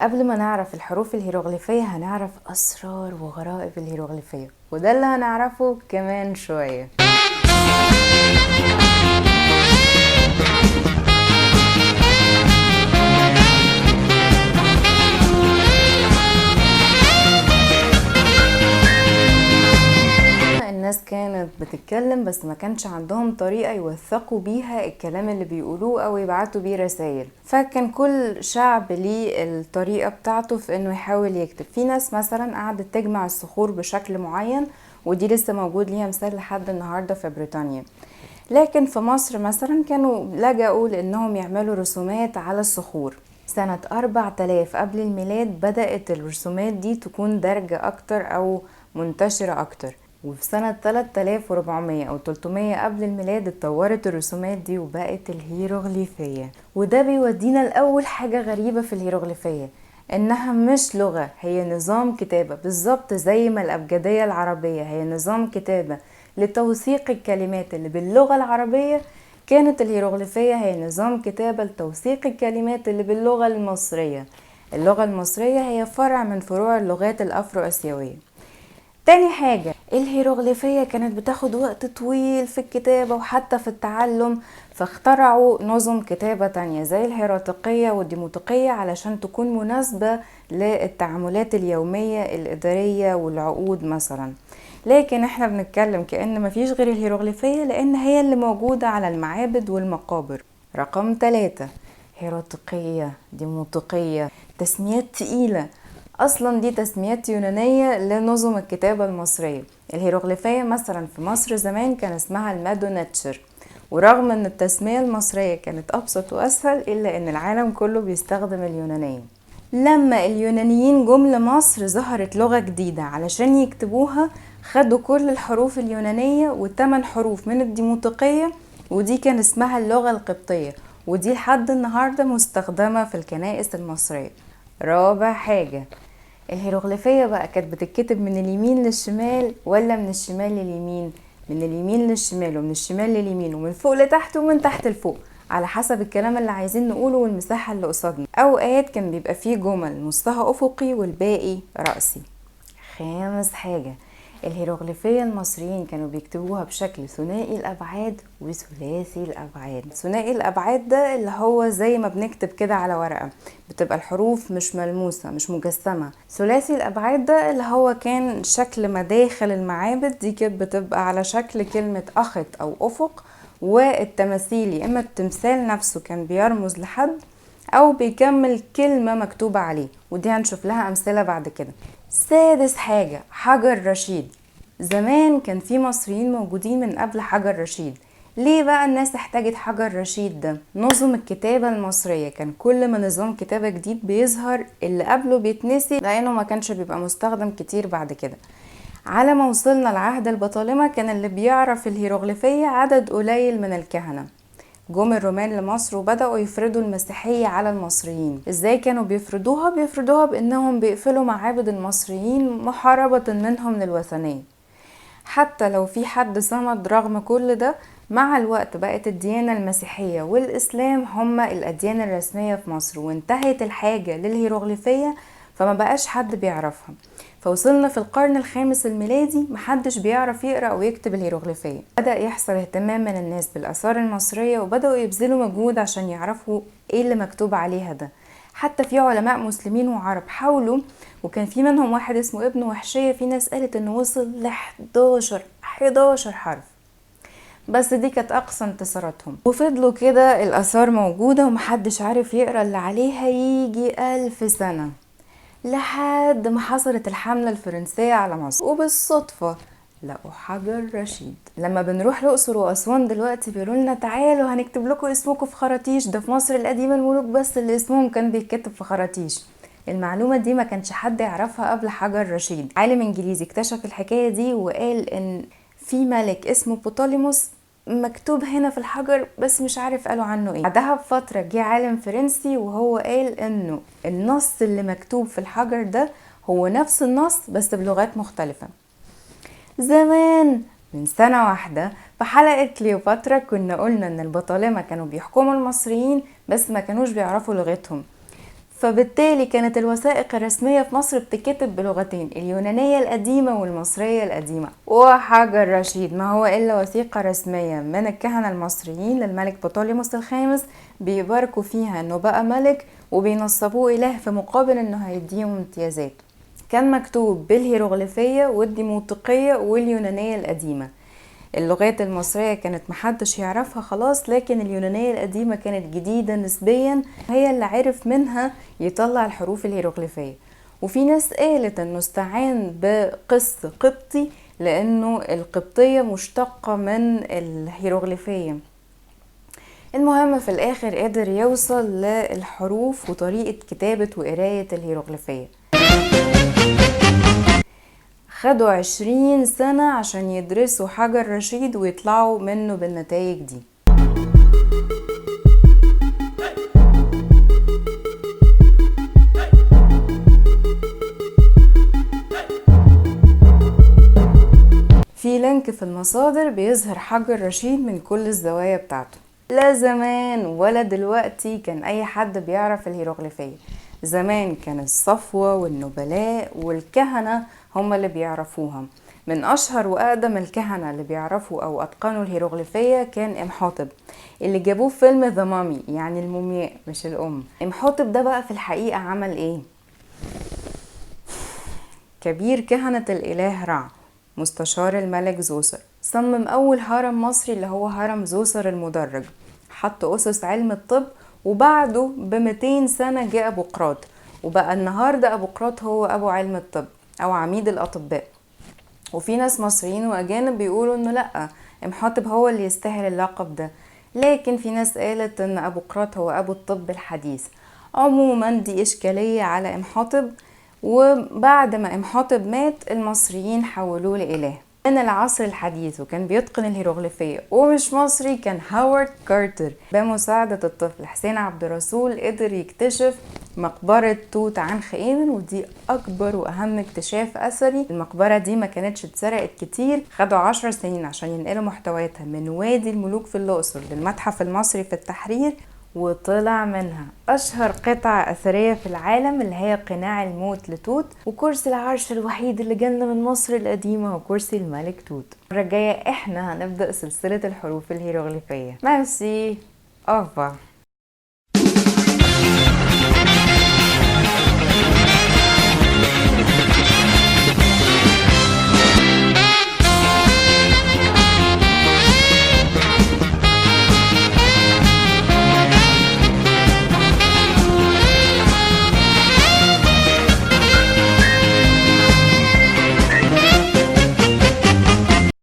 قبل ما نعرف الحروف الهيروغليفية هنعرف أسرار وغرائب الهيروغليفية، وده اللي هنعرفه كمان شوية. الناس كانت بتتكلم بس ما كانش عندهم طريقة يوثقوا بيها الكلام اللي بيقولوه او يبعتوا بيه رسائل، فكان كل شعب ليه الطريقة بتاعته في انه يحاول يكتب. في ناس مثلا قعدت تجمع الصخور بشكل معين، ودي لسه موجود ليها مثال لحد النهاردة في بريطانيا. لكن في مصر مثلا كانوا لجأوا لانهم يعملوا رسومات على الصخور. سنة 4000 قبل الميلاد بدأت الرسومات دي تكون دارجة اكتر او منتشرة اكتر، وفي سنة 3400 أو 300 قبل الميلاد اتطورت الرسومات دي وبقت الهيروغليفية. وده بيودينا لأول حاجة غريبة في الهيروغليفية، إنها مش لغة، هي نظام كتابة بالظبط زي ما الأبجدية العربية هي نظام كتابة لتوثيق الكلمات اللي باللغة العربية. كانت الهيروغليفية هي نظام كتابة لتوثيق الكلمات اللي باللغة المصرية. اللغة المصرية هي فرع من فروع اللغات الأفرو أسيوية. تاني حاجة، الهيروغليفية كانت بتاخد وقت طويل في الكتابة وحتى في التعلم، فاخترعوا نظم كتابة تانية زي الهيراتيقية والديموطيقية علشان تكون مناسبة للتعاملات اليومية الإدارية والعقود مثلا. لكن احنا بنتكلم كأن مفيش غير الهيروغليفية لأن هي اللي موجودة على المعابد والمقابر. رقم 3، هيراتيقية، ديموطيقية، تسميات تقيلة. اصلا دي تسميات يونانية لنظم الكتابة المصرية. الهيروغليفية مثلا في مصر زمان كان اسمها المادوناتشر، ورغم ان التسمية المصرية كانت ابسط واسهل الا ان العالم كله بيستخدم اليونانية. لما اليونانيين جم لمصر ظهرت لغة جديدة علشان يكتبوها، خدوا كل الحروف اليونانية و8 حروف من الديموطيقية، ودي كان اسمها اللغة القبطية، ودي لحد النهاردة مستخدمة في الكنائس المصرية. رابع حاجة، الهيروغليفية بقى كانت بتتكتب من اليمين للشمال ولا من الشمال لليمين؟ من اليمين للشمال ومن الشمال لليمين ومن فوق لتحت ومن تحت لفوق، على حسب الكلام اللي عايزين نقوله والمساحة اللي قصادنا. اوقات كان بيبقى فيه جمل نصها افقي والباقي رأسي. خامس حاجة، الهيروغليفية المصريين كانوا بيكتبوها بشكل ثنائي الأبعاد وثلاثي الأبعاد. ثنائي الأبعاد ده اللي هو زي ما بنكتب كده على ورقة، بتبقى الحروف مش ملموسة مش مجسمة. ثلاثي الأبعاد ده اللي هو كان شكل مداخل المعابد، دي كانت بتبقى على شكل كلمة أخت أو أفق، والتماثيل يا إما التمثال نفسه كان بيرمز لحد أو بيكمل كلمة مكتوبة عليه، ودي هنشوف لها أمثلة بعد كده. سادس حاجة، حجر رشيد. زمان كان في مصريين موجودين من قبل حجر رشيد. ليه بقى الناس احتاجت حجر رشيد ده؟ نظم الكتابة المصرية كان كل ما نظام كتابة جديد بيظهر اللي قبله بيتنسي لأنه ما كانش بيبقى مستخدم كتير بعد كده. على ما وصلنا لعهد البطالمة كان اللي بيعرف الهيروغليفية عدد قليل من الكهنة. جم الرومان لمصر وبدأوا يفرضوا المسيحية على المصريين. ازاي كانوا بيفرضوها بانهم بيقفلوا معابد المصريين محاربة منهم للوثنية. حتى لو في حد صمد رغم كل ده، مع الوقت بقت الديانة المسيحية والإسلام هما الأديان الرسمية في مصر، وانتهت الحاجة للهيروغليفية فما بقاش حد بيعرفها. فوصلنا في القرن الخامس الميلادي محدش بيعرف يقرأ أو يكتب الهيروغليفية. بدأ يحصل اهتمام من الناس بالآثار المصرية وبدأوا يبذلوا مجهود عشان يعرفوا ايه اللي مكتوب عليها ده. حتى في علماء مسلمين وعرب حاولوا، وكان في منهم واحد اسمه ابن وحشية، في ناس قالت انه وصل ل 11 حرف، بس دي كانت اقصى انتصاراتهم. وفضلوا كده الآثار موجودة ومحدش عارف يقرأ اللي عليها يجي 1000 سنة، لحد ما حصلت الحملة الفرنسية على مصر، وبالصدفة لقوا حجر رشيد. لما بنروح الأقصر وأسوان دلوقتي بيقولولنا تعالوا هنكتب لكم اسمكم في خراطيش، ده في مصر القديمة الملوك بس اللي اسمهم كان بيتكتب في خراطيش. المعلومة دي ما كانش حد يعرفها قبل حجر رشيد. عالم انجليزي اكتشف الحكاية دي وقال ان في ملك اسمه بطاليموس مكتوب هنا في الحجر، بس مش عارف قالوا عنه ايه. بعدها بفترة جه عالم فرنسي وهو قال انه النص اللي مكتوب في الحجر ده هو نفس النص بس بلغات مختلفة. زمان من سنة واحدة في حلقة كليوباترا كنا قلنا ان البطالمة كانوا بيحكموا المصريين بس ما كانوش بيعرفوا لغتهم، فبالتالي كانت الوثائق الرسمية في مصر بتتكتب بلغتين، اليونانية القديمة والمصرية القديمة. وحجر رشيد ما هو إلا وثيقة رسمية من الكهنة المصريين للملك بطوليموس الخامس، بيباركوا فيها انه بقى ملك وبينصبوه إله في مقابل انه هيديهم امتيازات. كان مكتوب بالهيروغليفية والديموطيقية واليونانية القديمة. اللغات المصرية كانت محدش يعرفها خلاص، لكن اليونانية القديمة كانت جديدة نسبيا، هي اللي عرف منها يطلع الحروف الهيروغليفية. وفي ناس قالت انه استعان بقس قبطي لانه القبطية مشتقة من الهيروغليفية. المهم في الاخر قدر يوصل للحروف وطريقة كتابة وقراية الهيروغليفية. خدوا 20 سنة عشان يدرسوا حجر رشيد ويطلعوا منه بالنتائج دي. في لينك في المصادر بيظهر حجر رشيد من كل الزوايا بتاعته. لا زمان ولا دلوقتي كان اي حد بيعرف الهيروغليفية. زمان كان الصفوة والنبلاء والكهنة هم اللي بيعرفوها. من اشهر واقدم الكهنة اللي بيعرفوا او اتقنوا الهيروغليفية كان امحوتب، اللي جابوه في فيلم ذا مامي، يعني المومياء مش الام. امحوتب ده بقى في الحقيقة عمل ايه؟ كبير كهنة الاله رع، مستشار الملك زوسر، صمم اول هرم مصري اللي هو هرم زوسر المدرج، حط اسس علم الطب. وبعده ب200 سنة جاء بقراط، وبقى النهاردة ابو قراط هو ابو علم الطب او عميد الاطباء. وفي ناس مصريين واجانب بيقولوا انه لا، امحوتب هو اللي يستاهل اللقب ده، لكن في ناس قالت ان ابو قراط هو ابو الطب الحديث. عموما دي اشكالية على امحوتب. وبعد ما امحوتب مات المصريين حولوه لإله من العصر الحديث، وكان بيتقن الهيروغليفية ومش مصري، كان هاورد كارتر. بمساعدة الطفل حسين عبد الرسول قدر يكتشف مقبرة توت عنخ آمن، ودي أكبر وأهم اكتشاف أثري. المقبرة دي ما كانتش اتسرقت كتير، خدوا 10 سنين عشان ينقلوا محتوياتها من وادي الملوك في الأقصر للمتحف المصري في التحرير، وطلع منها أشهر قطعة أثرية في العالم اللي هي قناع الموت لتوت، وكرسي العرش الوحيد اللي جالنا من مصر القديمة وكرسي الملك توت. المرة الجاية احنا هنبدأ سلسلة الحروف الهيروغليفية. ميرسي. أوفا.